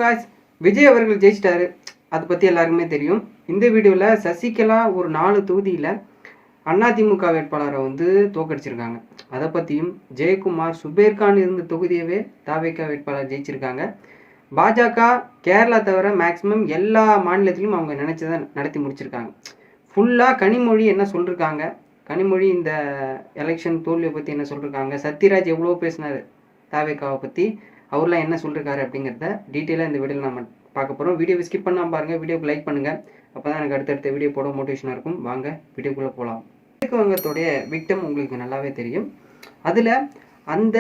Guys, Vijay அவர்கள் ஜெயிச்சிட்டாரு. அதை பற்றி எல்லாருக்குமே தெரியும். இந்த வீடியோவில் சசிகலா ஒரு 4 தொகுதியில் அதிமுக வேட்பாளரை தோக்கடிச்சிருக்காங்க. அதை பற்றியும் ஜெயக்குமார் சுபேர்கான் இருந்த தொகுதியவே தாவேகா வேட்பாளர் ஜெயிச்சிருக்காங்க. பாஜக கேரளா தவிர மேக்சிமம் எல்லா மாநிலத்திலும் அவங்க நினைச்சதை நடத்தி முடிச்சிருக்காங்க. ஃபுல்லாக கனிமொழி என்ன சொல்லியிருக்காங்க, கனிமொழி இந்த எலெக்ஷன் தோல்வியை பற்றி என்ன சொல்லியிருக்காங்க, சத்யராஜ் எவ்வளோ பேசினார் தாவேகாவை பற்றி, அவர்லாம் என்ன சொல்லியிருக்காரு அப்படிங்கிறத டீட்டெயிலாக இந்த வீடியோவில் நம்ம பார்க்க போகிறோம். வீடியோவை ஸ்கிப் பண்ணாமல் பாருங்கள், வீடியோக்கு லைக் பண்ணுங்கள். அப்போ தான் எனக்கு அடுத்தடுத்த வீடியோ போட மோட்டிவேஷனாக இருக்கும். வாங்க வீடியோக்குள்ளே போகலாம். மேற்கு வங்கத்தோடைய விக்டம் உங்களுக்கு நல்லாவே தெரியும். அதில் அந்த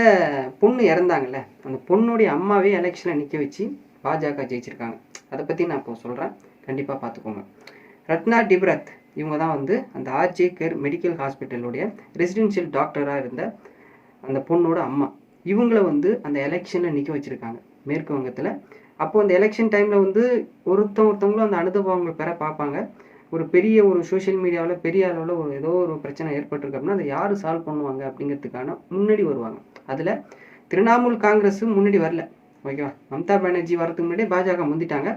பொண்ணு இறந்தாங்கல்ல, அந்த பொண்ணுடைய அம்மாவே எலெக்ஷனில் நிற்க வச்சு பாஜக ஜெயிச்சிருக்காங்க. அதை பற்றி நான் இப்போ சொல்கிறேன், கண்டிப்பாக பார்த்துக்கோங்க. ரத்னா டிப்ரத் இவங்க தான் அந்த ஆர்ஜே கேர் மெடிக்கல் ஹாஸ்பிட்டலுடைய ரெசிடென்ஷியல் டாக்டராக இருந்த அந்த பொண்ணோட அம்மா. இவங்கள அந்த எலெக்ஷனில் நிற்க வச்சுருக்காங்க மேற்கு வங்கத்தில். அப்போது அந்த எலெக்ஷன் டைமில் ஒருத்தவங்களும் அந்த அனுபவங்களை பெற பார்ப்பாங்க. ஒரு பெரிய ஒரு சோஷியல் மீடியாவில் பெரிய அளவில் ஏதோ ஒரு பிரச்சனை ஏற்பட்டிருக்கு அப்படின்னா அதை யார் சால்வ் பண்ணுவாங்க அப்படிங்கிறதுக்கான முன்னாடி வருவாங்க. அதில் திரிணாமுல் காங்கிரஸும் முன்னாடி வரல, ஓகேவா. மம்தா பானர்ஜி வரதுக்கு முன்னாடி பாஜக முந்திட்டாங்க.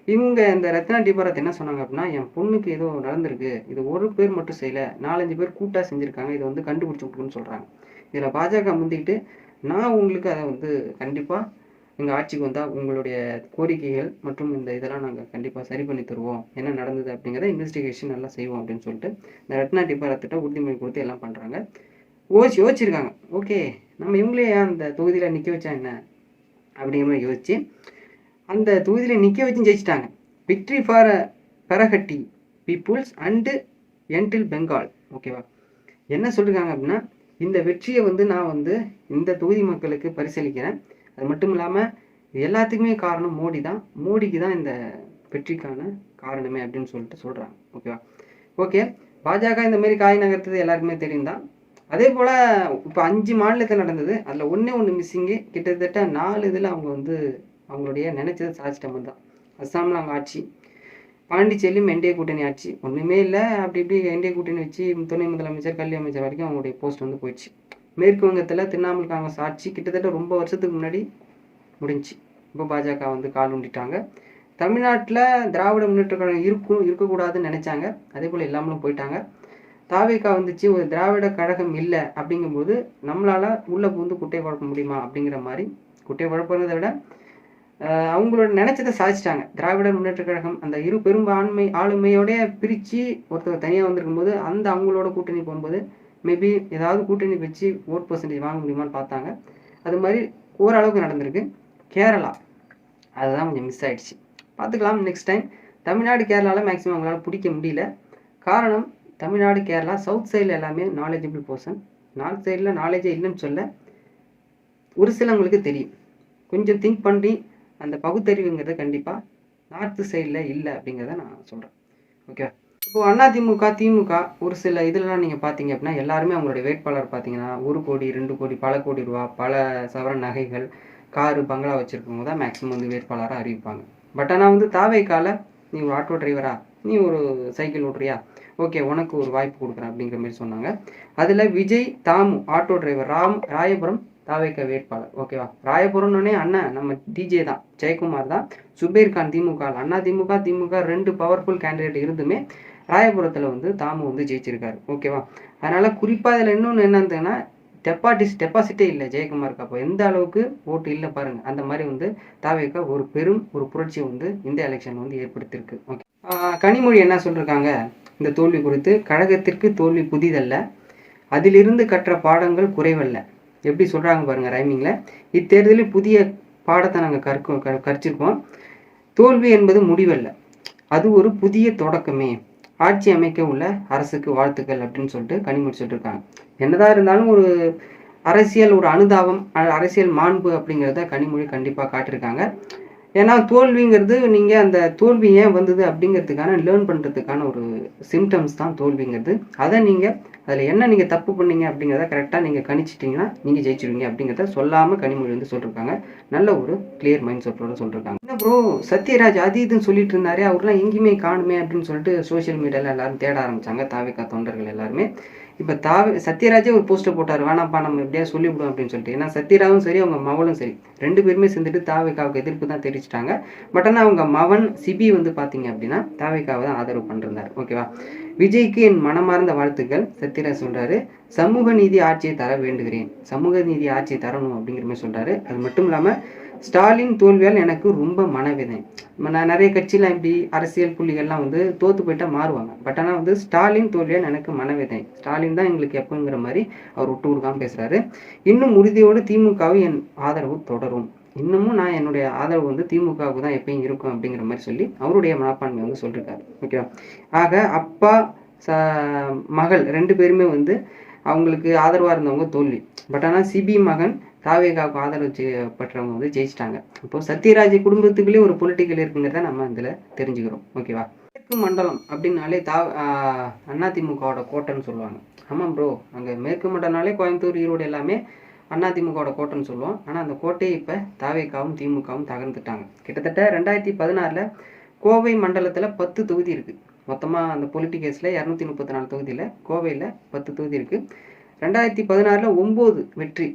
இவங்க இந்த ரத்னா டிபரத் என்ன சொன்னாங்க அப்படின்னா, என் பொண்ணுக்கு ஏதோ நடந்திருக்கு, இது ஒரு பேர் மட்டும் செய்யலை, 4-5 பேர் கூட்டாக செஞ்சுருக்காங்க, இதை கண்டுபிடிச்சி விட்டுருக்குன்னு சொல்கிறாங்க. இதில் பாஜக முந்திக்கிட்டு, நான் உங்களுக்கு அதை கண்டிப்பாக எங்கள் ஆட்சிக்கு வந்தால் உங்களுடைய கோரிக்கைகள் மற்றும் இந்த இதெல்லாம் நாங்கள் கண்டிப்பாக சரி பண்ணி தருவோம், என்ன நடந்தது அப்படிங்கிறத இன்வெஸ்டிகேஷன் நல்லா செய்வோம் அப்படின்னு சொல்லிட்டு இந்த ரத்னா டிபரத்திட்ட உறுதிமொழி கொடுத்து எல்லாம் பண்ணுறாங்க. யோசிச்சிருக்காங்க, ஓகே நம்ம இவங்களே அந்த தொகுதியில் நிற்க வச்சா என்ன அப்படிங்கிற மாதிரி யோசிச்சு அந்த தொகுதியில் நிற்க வச்சு ஜெயிச்சிட்டாங்க. விக்ட்ரி ஃபார் பெரஹட்டி பீப்புள்ஸ் அண்டு என்டில் பெங்கால், ஓகேவா. என்ன சொல்லியிருக்காங்க அப்படின்னா, இந்த வெற்றியை நான் இந்த தொகுதி மக்களுக்கு பரிசீலிக்கிறேன். அது மட்டும் இல்லாமல் எல்லாத்துக்குமே காரணம் மோடி தான், மோடிக்கு தான் இந்த வெற்றிக்கான காரணமே அப்படின்னு சொல்லிட்டு சொல்கிறாங்க, ஓகேவா. ஓகே, பாஜக இந்த மாதிரி காய் நகர்த்தது எல்லாருக்குமே தெரியும் தான். அதே போல் இப்போ 5 மாநிலத்தில் நடந்தது, அதில் ஒன்று மிஸ்ஸிங்கு. கிட்டத்தட்ட 4 இதில் அவங்க அவங்களுடைய நினைச்சதை சாதிச்சிட்ட மாதிரி தான். அஸ்ஸாமில் அவங்க ஆட்சி, பாண்டிச்சேரியிலும் என்டிஏ கூட்டணி ஆட்சி, ஒன்றுமே இல்லை. அப்படி இப்படி என்டிஏ கூட்டணி வச்சு துணை முதலமைச்சர் கல்வி அமைச்சர் வரைக்கும் அவங்களுடைய போஸ்ட் போயிடுச்சு. மேற்கு வங்கத்தில் திரிணாமுல் காங்கிரஸ் ஆட்சி கிட்டத்தட்ட ரொம்ப வருஷத்துக்கு முன்னாடி முடிஞ்சு. இப்போ பாஜக கால் ஊண்டிட்டாங்க. தமிழ்நாட்டில் திராவிட முன்னேற்ற கழகம் இருக்கக்கூடாதுன்னு நினச்சாங்க, அதே போல் இல்லாமலும் போயிட்டாங்க. தாவேகா வந்துச்சு, ஒரு திராவிட கழகம் இல்லை அப்படிங்கும்போது நம்மளால் உள்ளே குட்டை குழப்ப முடியுமா அப்படிங்கிற மாதிரி, குட்டை குழப்பறதை விட அவங்களோட நினைச்சதை சாதிச்சிட்டாங்க. திராவிட முன்னேற்ற கழகம் அந்த இரு பெரும்பான்மை ஆளுமையோடைய பிரித்து ஒருத்தர் தனியாக வந்திருக்கும் போது அந்த அவங்களோட கூட்டணி போகும்போது மேபி ஏதாவது கூட்டணி வச்சு ஓட் பர்சன்டேஜ் வாங்க முடியுமான்னு பார்த்தாங்க. அது மாதிரி ஓரளவுக்கு நடந்திருக்கு. கேரளா அதுதான் கொஞ்சம் மிஸ் ஆகிடுச்சு, பார்த்துக்கலாம் நெக்ஸ்ட் டைம். தமிழ்நாடு கேரளாவில் மேக்ஸிமம் அவங்களால பிடிக்க முடியல. காரணம், தமிழ்நாடு கேரளா சவுத் சைடில் எல்லாமே நாலேஜபிள் பர்சன், நார்த் சைடில் நாலேஜே இல்லைன்னு சொல்ல ஒரு சிலவங்களுக்கு தெரியும். கொஞ்சம் திங்க் பண்ணி அந்த பகுத்தறிவுங்கிறத கண்டிப்பாக நார்த்து சைடில் இல்லை அப்படிங்கிறத நான் சொல்கிறேன், ஓகே. இப்போது அதிமுக திமுக ஒரு சில இதெல்லாம் நீங்கள் பார்த்தீங்க அப்படின்னா எல்லாருமே அவங்களுடைய வேட்பாளர் பார்த்தீங்கன்னா 1 கோடி 2 கோடி பல கோடி ரூபா பல சவரன் நகைகள் காரு பங்களா வச்சுருக்கவங்க தான் மேக்ஸிமம் வேட்பாளராக அறிவிப்பாங்க. பட் ஆனால் தாவேகால நீ ஒரு ஆட்டோ டிரைவரா, நீ ஒரு சைக்கிள் ஓட்டுறியா, ஓகே உனக்கு ஒரு வாய்ப்பு கொடுக்குறேன் அப்படிங்கிற மாதிரி சொன்னாங்க. அதில் விஜய் தாமு ஆட்டோ டிரைவர், ராயபுரம் தாவேகா வேட்பாளர், ஓகேவா. ராயபுரம்னே அண்ணன் நம்ம டிஜே தான், ஜெயக்குமார் தான். சுபேர்கான் திமுக, அதிமுக திமுக 2 பவர்ஃபுல் கேண்டிடேட் இருந்துமே ராயபுரத்தில் தாமு ஜெயிச்சிருக்காரு, ஓகேவா. அதனால் குறிப்பாக இதில் இன்னொன்று என்னன்னா, டெபாசிட்டே இல்லை ஜெயக்குமாருக்கு. அப்போ எந்த அளவுக்கு ஓட்டு இல்லை பாருங்கள். அந்த மாதிரி தாவேகா ஒரு புரட்சியை இந்த எலெக்ஷன் ஏற்படுத்தியிருக்கு, ஓகே. கனிமொழி என்ன சொல்லியிருக்காங்க இந்த தோல்வி குறித்து, கழகத்திற்கு தோல்வி புதிதல்ல, அதிலிருந்து கற்ற பாடங்கள் குறைவல்ல. எப்படி சொல்கிறாங்க பாருங்கள் ரைமிங்கில். இத்தேர்தலில் புதிய பாடத்தை நாங்கள் கற்சிருக்கோம். தோல்வி என்பது முடிவல்ல, அது ஒரு புதிய தொடக்கமே. ஆட்சி அமைக்க உள்ள அரசுக்கு வாழ்த்துக்கள் அப்படின்னு சொல்லிட்டு கனிமொழி சொல்லியிருக்காங்க. என்னதான் இருந்தாலும் ஒரு அரசியல் ஒரு அனுதாபம் அரசியல் மாண்பு அப்படிங்கிறத கனிமொழி கண்டிப்பாக காட்டியிருக்காங்க. ஏன்னா தோல்விங்கிறது நீங்கள் அந்த தோல்வி ஏன் வந்தது அப்படிங்கிறதுக்கான லேர்ன் பண்ணுறதுக்கான ஒரு சிம்டம்ஸ் தான் தோல்விங்கிறது. அதை நீங்கள் அதில் என்ன நீங்கள் தப்பு பண்ணீங்க அப்படிங்கிறத கரெக்டாக நீங்கள் கணிச்சிட்டிங்கன்னா நீங்கள் ஜெயிச்சிருவீங்க அப்படிங்கிறத சொல்லாமல் கனிமொழி சொல்லியிருக்காங்க. நல்ல ஒரு கிளியர் மைண்ட் செட்டோட சொல்லியிருக்காங்க. என்ன ப்ரோ சத்யராஜ் அது இதுன்னு சொல்லிட்டு இருந்தாரே, அவர்லாம் எங்கேயுமே காணுமே அப்படின்னு சொல்லிட்டு சோஷியல் மீடியாவில் எல்லாரும் தேட ஆரம்பித்தாங்க, தாவேகா தொண்டர்கள் எல்லாருமே. இப்போ சத்யராஜே ஒரு போஸ்டர் போட்டார், வேணாம்ப்பா நம்ம எப்படியா சொல்லிவிடும் அப்படின்னு சொல்லிட்டு. ஏன்னா சத்யராஜும் சரி அவங்க மவளும் சரி 2 பேருமே சேர்ந்துட்டு தாவேகாவுக்கு எதிர்ப்பு தான் தெரிவிச்சிட்டாங்க. பட் ஆனால் அவங்க மவன் சிபி வந்து பார்த்தீங்க அப்படின்னா தாவேகாவை தான் ஆதரவு பண்ணிருந்தார். ஓகேவா. விஜய்க்கு என் மனமார்ந்த வாழ்த்துக்கள் சத்யராஜ் சொல்றாரு. சமூக நீதி ஆட்சியை தர வேண்டுகிறேன், சமூக நீதி ஆட்சியை தரணும் அப்படிங்கிற மாதிரி சொல்றாரு. அது மட்டும் இல்லாமல் ஸ்டாலின் தோல்வியால் எனக்கு ரொம்ப மனவேதனை. நான் நிறைய கட்சியெலாம் இப்படி அரசியல் புள்ளிகள்லாம் வந்து தோற்று போயிட்டா மாறுவாங்க. பட் ஆனால் வந்து ஸ்டாலின் தோல்வியால் எனக்கு மனவேதனை, ஸ்டாலின் தான் எங்களுக்கு எப்போங்கிற மாதிரி அவர் விட்டு கொடுக்காம பேசுகிறாரு. இன்னும் உறுதியோடு திமுகவை என் ஆதரவு தொடரும், இன்னமும் நான் என்னுடைய ஆதரவு வந்து திமுகவுக்கு தான் எப்பயும் இருக்கும் அப்படிங்கிற மாதிரி சொல்லி அவருடைய மனப்பான்மை வந்து சொல்லியிருக்காரு. ஓகேவா. ஆக அப்பா மகள் 2 பேருமே வந்து அவங்களுக்கு ஆதரவாக இருந்தவங்க தோல்வி. பட் ஆனால் சிபி மகன் தாவேகாவுக்கு ஆதரவு பெற்றவங்க வந்து ஜெயிச்சிட்டாங்க. இப்போ சத்யராஜ் குடும்பத்துக்குள்ளே ஒரு பொலிட்டிக்கல் இருக்குங்கிறத நம்ம இதில் தெரிஞ்சுக்கிறோம். ஓகேவா. மேற்கு மண்டலம் அப்படின்னாலே அதிமுகவோட கோட்டைன்னு சொல்லுவாங்க. ஆமாம் ப்ரோ, அங்கே மேற்கு மண்டலம்னாலே கோயம்புத்தூர், ஈரோடு எல்லாமே அதிமுகவோட கோட்டைன்னு சொல்லுவோம். ஆனால் அந்த கோட்டையை இப்போ தாவேகாவும் திமுகவும் தகர்ந்துட்டாங்க. கிட்டத்தட்ட 2016 கோவை மண்டலத்தில் 10 தொகுதி இருக்குது. மொத்தமாக அந்த பொலிட்டிக்கல்ஸில் 234 தொகுதியில் கோவையில் 10 தொகுதி இருக்குது. 2016 9 வெற்றி,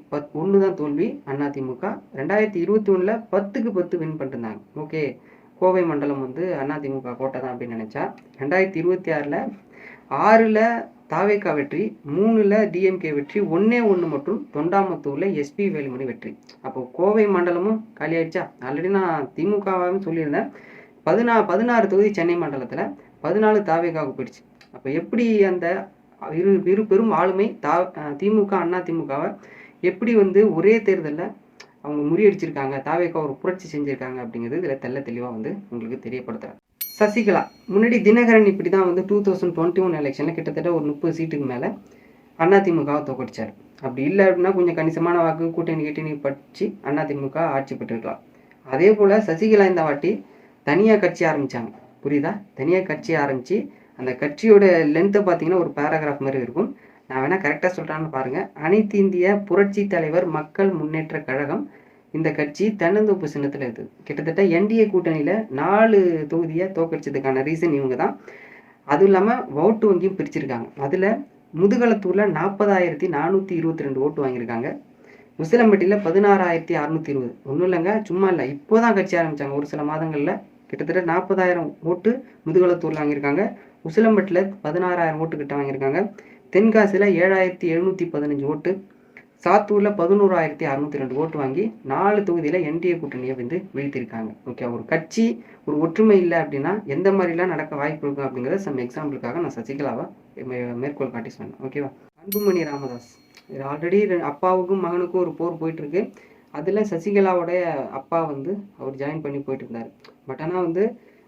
1 தான் தோல்வி அதிமுக. 2021 10க்கு 10 வின் பண்ணிருந்தாங்க. ஓகே, கோவை மண்டலம் வந்து அதிமுக கோட்டை தான் அப்படின்னு நினைச்சா 2026 6ல் தாவேகா வெற்றி, 3ல் டிஎம்கே வெற்றி, 1 மற்றும் தொண்டாமுத்தூரில் எஸ்பி வேலுமணி வெற்றி. அப்போ கோவை மண்டலமும் காலி ஆயிடுச்சா. ஆல்ரெடி நான் திமுகவாகவும் சொல்லியிருந்தேன். 16 தொகுதி சென்னை மண்டலத்தில் 14 தாவேகாவுக்கு போயிடுச்சு. அப்போ எப்படி அந்த இரு பெரும் ஆளுமை திமுக அதிமுகவை எப்படி வந்து ஒரே தேர்தலில் அவங்க முறியடிச்சிருக்காங்க, தாவேகா ஒரு புரட்சி செஞ்சுருக்காங்க அப்படிங்கிறது இதில் தெளிவாக வந்து உங்களுக்கு தெரியப்படுத்துகிறாங்க. சசிகலா முன்னாடி தினகரன் இப்படி தான் வந்து 2021 எலெக்ஷனில் கிட்டத்தட்ட ஒரு 30 சீட்டுக்கு மேலே அதிமுகவை தோக்கடிச்சார். அப்படி இல்லை அப்படின்னா கொஞ்சம் கணிசமான வாக்கு கூட்டணி படித்து அதிமுக ஆட்சி பெற்றிருக்கலாம். அதே போல் சசிகலா இந்த வாட்டி தனியாக கட்சி ஆரம்பித்தாங்க. புரியுதா. தனியாக கட்சி ஆரம்பித்து அந்த கட்சியோட லென்த்தை பார்த்தீங்கன்னா ஒரு பேராகிராஃப் மாதிரி இருக்கும். நான் வேணால் கரெக்டாக சொல்கிறான்னு பாருங்கள். அனைத்து இந்திய புரட்சி தலைவர் மக்கள் முன்னேற்ற கழகம் இந்த கட்சி தென்னந்தோப்பு சின்னத்தில் இருக்குது. கிட்டத்தட்ட என்டிஏ கூட்டணியில் 4 தொகுதியை தோக்கடிச்சதுக்கான ரீசன் இவங்க தான். அதுவும் இல்லாமல் ஓட்டு வங்கியும் பிரிச்சிருக்காங்க. அதில் முதுகலத்தூரில் 40,422 ஓட்டு வாங்கியிருக்காங்க. உசிலம்பட்டியில் 16,620. ஒன்றும் இல்லைங்க, சும்மா இல்லை, இப்போ தான் கட்சி ஆரம்பித்தாங்க. ஒரு சில மாதங்களில் கிட்டத்தட்ட 40,000 ஓட்டு முதுகலத்தூரில் வாங்கியிருக்காங்க. உசிலம்பட்டில் 16,000 ஓட்டு கிட்ட வாங்கியிருக்காங்க. தென்காசியில் 7,715 ஓட்டு, சாத்தூரில் 11,602 ஓட்டு வாங்கி 4 தொகுதியில் என்டிஏ கூட்டணியை வந்து வீழ்த்திருக்காங்க. ஓகே, ஒரு கட்சி ஒரு ஒற்றுமை இல்லை அப்படின்னா எந்த மாதிரிலாம் நடக்க வாய்ப்பு இருக்கும் அப்படிங்கிறத சம் எக்ஸாம்பிளுக்காக நான் சசிகலாவை மேற்கோள் காட்டி சொன்னேன். ஓகேவா. அன்புமணி ராமதாஸ் இது ஆல்ரெடி அப்பாவுக்கும் மகனுக்கும் ஒரு போர் போயிட்டுருக்கு. அதில் சசிகலாவோடைய அப்பா வந்து அவர் ஜாயின் பண்ணி போயிட்டு இருந்தார். பட் ஆனால் வந்து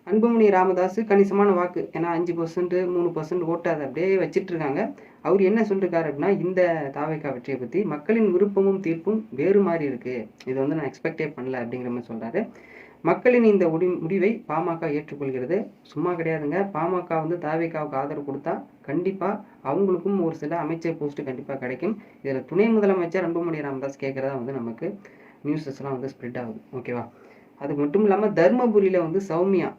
அன்புமணி ராமதாஸ் கணிசமான வாக்கு, ஏன்னா 5%, 3% ஓட்டு அதை அப்படியே வச்சிட்டு இருக்காங்க. அவர் என்ன சொல்லியிருக்காரு அப்படின்னா, இந்த தாவேகா வெற்றியை பற்றி மக்களின் விருப்பமும் தீர்ப்பும் வேறு மாதிரி இருக்குது, இது வந்து நான் எக்ஸ்பெக்டே பண்ணல அப்படிங்கிற மாதிரி சொல்கிறாரு. மக்களின் இந்த முடிவை பாமக ஏற்றுக்கொள்கிறது. சும்மா கிடையாதுங்க, பாமக வந்து தாவேகாவுக்கு ஆதரவு கொடுத்தா கண்டிப்பாக அவங்களுக்கும் ஒரு சில அமைச்சர் போஸ்ட்டு கண்டிப்பாக கிடைக்கும். இதில் துணை முதலமைச்சர் அன்புமணி ராமதாஸ் கேட்குறதா வந்து நமக்கு நியூஸஸ்லாம் வந்து ஸ்ப்ரெட் ஆகுது. ஓகேவா. அது மட்டும் இல்லாமல் தர்மபுரியில் வந்து சௌமியா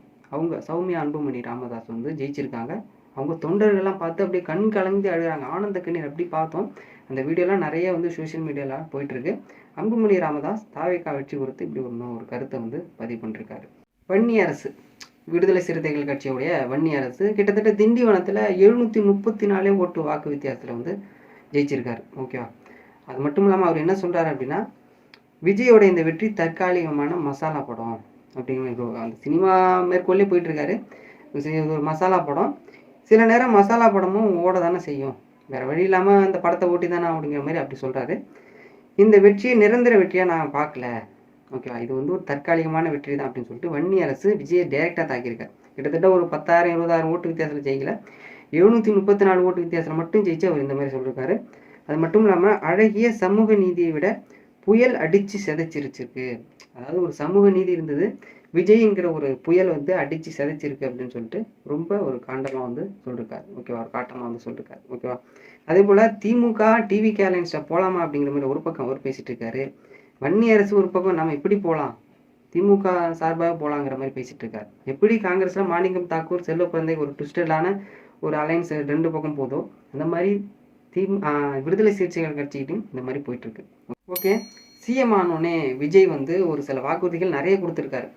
அன்புமணி ராமதாஸ் வந்து ஜெயிச்சிருக்காங்க. அவங்க தொண்டர்கள்லாம் பார்த்து அப்படியே கண் கலந்து அழுகிறாங்க, ஆனந்த கண்ணீர் அப்படி பார்த்தோம். அந்த வீடியோலாம் நிறைய வந்து சோஷியல் மீடியாவில் போயிட்டுருக்கு. அன்புமணி ராமதாஸ் தாவேகா வெற்றி குறித்து இப்படி ஒரு கருத்தை வந்து பதிவு பண்ணிருக்காரு. வன்னி அரசு, விடுதலை சிறுத்தைகள் கட்சியுடைய வன்னி அரசு கிட்டத்தட்ட திண்டிவனத்தில் 734 ஓட்டு வாக்கு வித்தியாசத்தில் வந்து ஜெயிச்சிருக்காரு. ஓகேவா. அது மட்டும் இல்லாமல் அவர் என்ன சொல்கிறாரு அப்படின்னா, விஜயோட இந்த வெற்றி தற்காலிகமான மசாலா படம் அப்படிங்கிற அந்த சினிமா மேற்கொள்ளே போயிட்டுருக்காரு. ஒரு மசாலா படம், சில நேரம் மசாலா படமும் ஓட தானே செய்யும், வேறு வழி இல்லாமல் அந்த படத்தை ஓட்டி தானே அப்படிங்கிற மாதிரி அப்படி சொல்கிறாரு. இந்த வெற்றியை நிரந்தர வெற்றியாக நான் பார்க்கல. ஓகேவா. இது வந்து ஒரு தற்காலிகமான வெற்றி தான் அப்படின்னு சொல்லிட்டு வன்னி அரசு விஜயை டைரெக்டாக தாக்கியிருக்காரு. கிட்டத்தட்ட ஒரு 10,000 20,000 ஓட்டு வித்தியாசத்தில் ஜெயிக்கல, 734 ஓட்டு வித்தியாசத்தில் மட்டும் ஜெயிச்சு அவர் இந்த மாதிரி சொல்லியிருக்காரு. அது மட்டும் இல்லாமல் அழகிய சமூக நீதியை விட புயல் அடித்து சிதைச்சிருச்சிருக்கு. அதாவது ஒரு சமூக நீதி இருந்தது, விஜய்ங்கிற ஒரு புயல் வந்து அடித்து சிதைச்சிருக்கு அப்படின்னு சொல்லிட்டு ரொம்ப ஒரு காண்டமாக வந்து சொல்லியிருக்காரு. ஓகேவா. ஒரு காட்டமாக வந்து சொல்லியிருக்காரு. ஓகேவா. அதே போல் திமுக டிவிகே அலைன்ஸில் போகலாமா அப்படிங்கிற மாதிரி ஒரு பக்கம் அவர் பேசிகிட்டு இருக்காரு. வன்னி அரசு ஒரு பக்கம் நம்ம எப்படி போகலாம், திமுக சார்பாக போகலாங்கிற மாதிரி பேசிகிட்டு இருக்காரு. எப்படி காங்கிரஸில் மாணிக்கம் தாக்கூர் செல்வ பிறந்தை ஒரு ட்விஸ்டடான ஒரு அலைன்ஸ் 2 பக்கம் போதோ, அந்த மாதிரி விடுதலை சிறுத்தைகள் கட்சிகிட்டையும் இந்த மாதிரி போயிட்டுருக்கு. ஓகே, சிஎம் ஆனோடனே விஜய் வந்து ஒரு சில வாக்குறுதிகள் நிறைய கொடுத்துருக்காரு.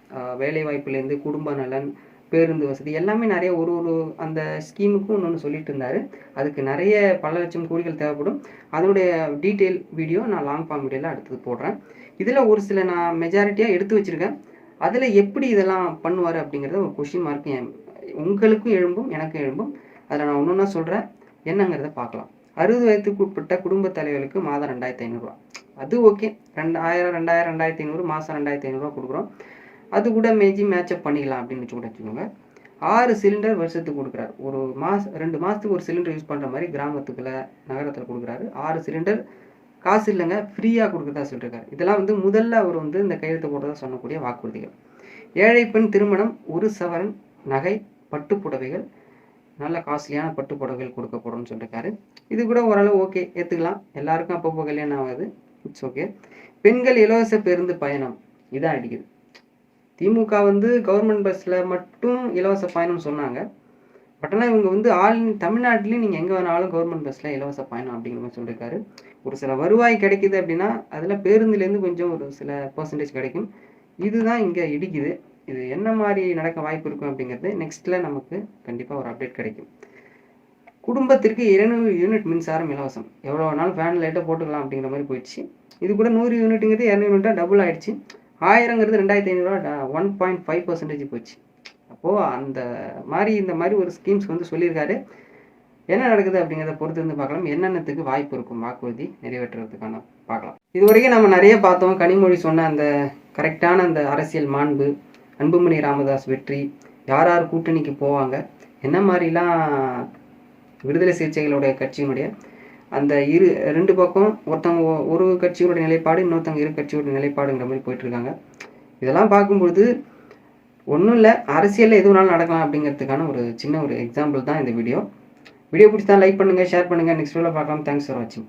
வேலைவாய்ப்புலேருந்து குடும்ப நலன், பேருந்து வசதி எல்லாமே நிறைய ஒரு ஒரு அந்த ஸ்கீமுக்கும் ஒன்று சொல்லிட்டு இருந்தார். அதுக்கு நிறைய பல லட்சம் கோடிகள் தேவைப்படும். அதனுடைய டீட்டெயில் வீடியோ நான் லாங் ஃபார்ம் வீடியோவில் அடுத்தது போடுறேன். இதில் ஒரு சில நான் மெஜாரிட்டியாக எடுத்து வச்சுருக்கேன். அதில் எப்படி இதெல்லாம் பண்ணுவார் அப்படிங்கிறத ஒரு கொஷின் மார்க்கு உங்களுக்கும் எழும்பும் எனக்கும் எழும்பும். அதில் நான் ஒன்று ஒன்றா சொல்கிறேன், என்னங்கிறத பார்க்கலாம். 60 வயதுக்கு உட்பட்ட குடும்ப தலைவர்களுக்கு மாதம் 2500 ரூபா. அது ஓகே, 2000 2500 மாதம் 2500 ரூபா கொடுக்குறோம். அது கூட மேட்சப் பண்ணிக்கலாம் அப்படின்னு கூட வச்சுக்கோங்க. 6 சிலிண்டர் வருஷத்துக்கு கொடுக்குறாரு. ஒரு 2 மாதத்துக்கு ஒரு சிலிண்டர் யூஸ் பண்ணுற மாதிரி கிராமத்துக்குள்ள நகரத்தில் கொடுக்குறாரு. 6 சிலிண்டர் காசு இல்லைங்க, ஃப்ரீயாக கொடுக்குறதா சொல்லியிருக்காரு. இதெல்லாம் வந்து முதல்ல அவர் வந்து இந்த கையெழுத்து போட்டதாக சொல்லக்கூடிய வாக்குறுதிகள். ஏழை பெண் திருமணம் 1 சவரன் நகை, பட்டு புடவைகள், நல்ல காஸ்ட்லியான பட்டு புடவைகள் கொடுக்கப்படும்னு சொல்லியிருக்காரு. இது கூட ஓரளவு ஓகே, ஏற்றுக்கலாம். எல்லாருக்கும் அப்பப்போ கல்யாணம் ஆகுது, இட்ஸ் ஓகே. பெண்கள் இலவச பேருந்து பயணம், இதான் அடிக்குது. திமுக வந்து கவர்மெண்ட் பஸ்ஸில் மட்டும் இலவச பயணம்னு சொன்னாங்க. பட் ஆனால் இவங்க வந்து தமிழ்நாட்டிலையும் நீங்கள் எங்கே வேணாலும் கவர்மெண்ட் பஸ்ஸில் இலவச பயணம் அப்படிங்கிற மாதிரி சொல்லியிருக்காரு. ஒரு சில வருவாய் கிடைக்குது அப்படின்னா அதில் பேருந்துலேருந்து கொஞ்சம் ஒரு சில பர்சன்டேஜ் கிடைக்கும். இதுதான் இங்கே இடிக்குது. இது என்ன மாதிரி நடக்க வாய்ப்பு இருக்கும் அப்படிங்கிறது நெக்ஸ்ட்டில் நமக்கு கண்டிப்பாக ஒரு அப்டேட் கிடைக்கும். குடும்பத்திற்கு 200 யூனிட் மின்சாரம் இலவசம். எவ்வளோ வேணாலும் ஃபேன் லைட்டாக போட்டுக்கலாம் அப்படிங்கிற மாதிரி போயிடுச்சு. இது கூட 100 யூனிட்டுங்கிறது 200 யூனிட்டாக டபுள் ஆகிடுச்சு. 1000ங்கிறது 2500 1.5% போச்சு. அப்போது அந்த மாதிரி இந்த மாதிரி ஒரு ஸ்கீம்ஸ் வந்து சொல்லியிருக்காரு. என்ன நடக்குது அப்படிங்கிறத பொறுத்து இருந்து பார்க்கலாம். என்னென்னத்துக்கு வாய்ப்பு இருக்கும் வாக்குறுதி நிறைவேற்றுறதுக்கான பார்க்கலாம். இது வரைக்கும் நம்ம நிறைய பார்த்தோம். கனிமொழி சொன்ன அந்த கரெக்டான அந்த அரசியல் மாண்பு, அன்புமணி ராமதாஸ் வெற்றி, யார் யார் கூட்டணிக்கு போவாங்க, என்ன மாதிரிலாம் விடுதலை சிறுத்தைகளுடைய கட்சியினுடைய அந்த 2 பக்கம் ஒருத்தவங்க ஒரு கட்சியோட நிலைப்பாடு, இன்னொருத்தவங்க இரு கட்சியோட நிலைப்பாடுங்கிற மாதிரி போயிட்டுருக்காங்க. இதெல்லாம் பார்க்கும்பொழுது ஒன்றும் இல்லை, அரசியலில் எது வேணாலும் நடக்கலாம் அப்படிங்கிறதுக்கான ஒரு சின்ன ஒரு எக்ஸாம்பிள் தான் இந்த வீடியோ. வீடியோ பிடிச்சா லைக் பண்ணுங்கள், ஷேர் பண்ணுங்கள். நெக்ஸ்ட் வீடியோவில் பார்க்கலாம். தேங்க்ஸ் ஃபார் வாட்சிங்.